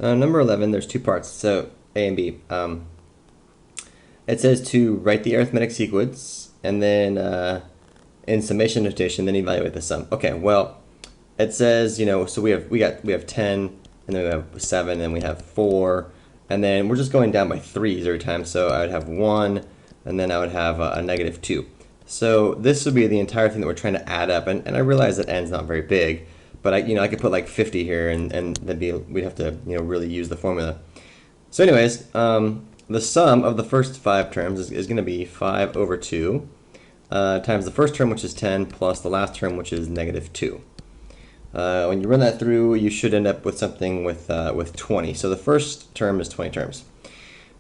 Number 11, there's two parts, so A and B. It says to write the arithmetic sequence, and then in summation notation, then evaluate the sum. Okay, well, it says, so we have 10, and then we have 7, and we have 4, and then we're just going down by 3s every time. So I would have 1, and then I would have a negative 2. So this would be the entire thing that we're trying to add up, and I realize that n's not very big, but I could put like 50 here, and we'd have to really use the formula. So anyways, the sum of the first 5 terms is going to be 5 over 2 times the first term, which is 10, plus the last term, which is negative 2. When you run that through, you should end up with something with 20. So the first term is 20 terms.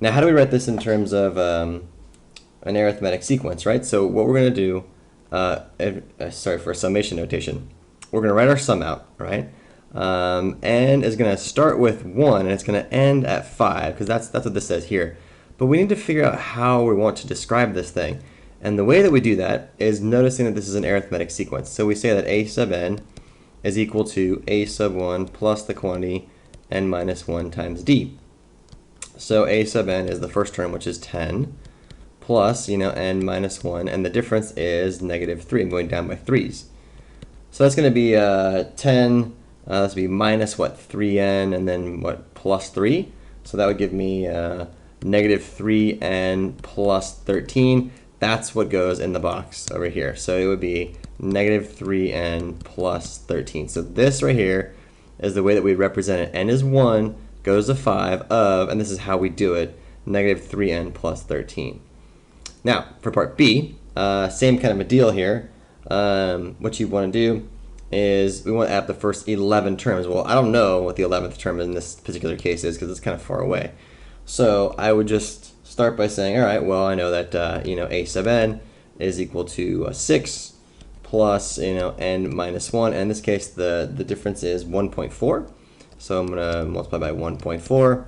Now, how do we write this in terms of an arithmetic sequence, right? So what we're going to do, sorry for summation notation, we're going to write our sum out, right? And is going to start with 1, and it's going to end at 5, because that's what this says here. But we need to figure out how we want to describe this thing. And the way that we do that is noticing that this is an arithmetic sequence. So we say that a sub n is equal to a sub 1 plus the quantity n minus 1 times d. So a sub n is the first term, which is 10, plus n minus 1, and the difference is negative 3. I'm going down by 3s. So that's going to be 10, that's going to be minus 3n, and then plus 3. So that would give me negative 3n plus 13. That's what goes in the box over here. So it would be negative 3n plus 13. So this right here is the way that we represent it. N is 1, goes to 5 of, and this is how we do it, negative 3n plus 13. Now, for part B, same kind of a deal here. What you want to do is we want to add the first 11 terms. Well, I don't know what the 11th term in this particular case is because it's kind of far away. So I would just start by saying, all right, well, I know that a sub n is equal to 6 plus n minus 1. And in this case, the difference is 1.4. So I'm going to multiply by 1.4.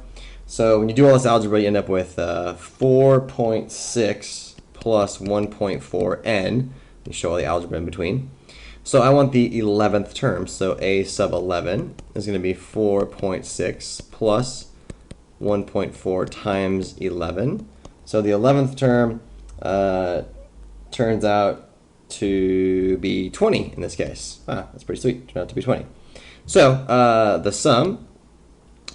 So when you do all this algebra, you end up with 4.6 plus 1.4n. You show all the algebra in between. So I want the 11th term. So a sub 11 is going to be 4.6 plus 1.4 times 11. So the 11th term turns out to be 20 in this case. That's pretty sweet. Turned out to be 20. So the sum,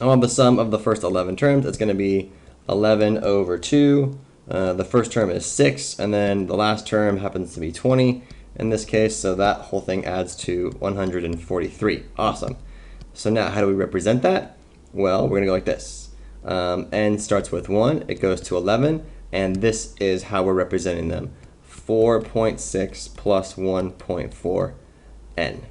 I want the sum of the first 11 terms. It's going to be 11 over 2. The first term is 6, and then the last term happens to be 20 in this case, so that whole thing adds to 143. Awesome. So now how do we represent that? Well, we're going to go like this. N starts with 1, it goes to 11, and this is how we're representing them. 4.6 plus 1.4 n.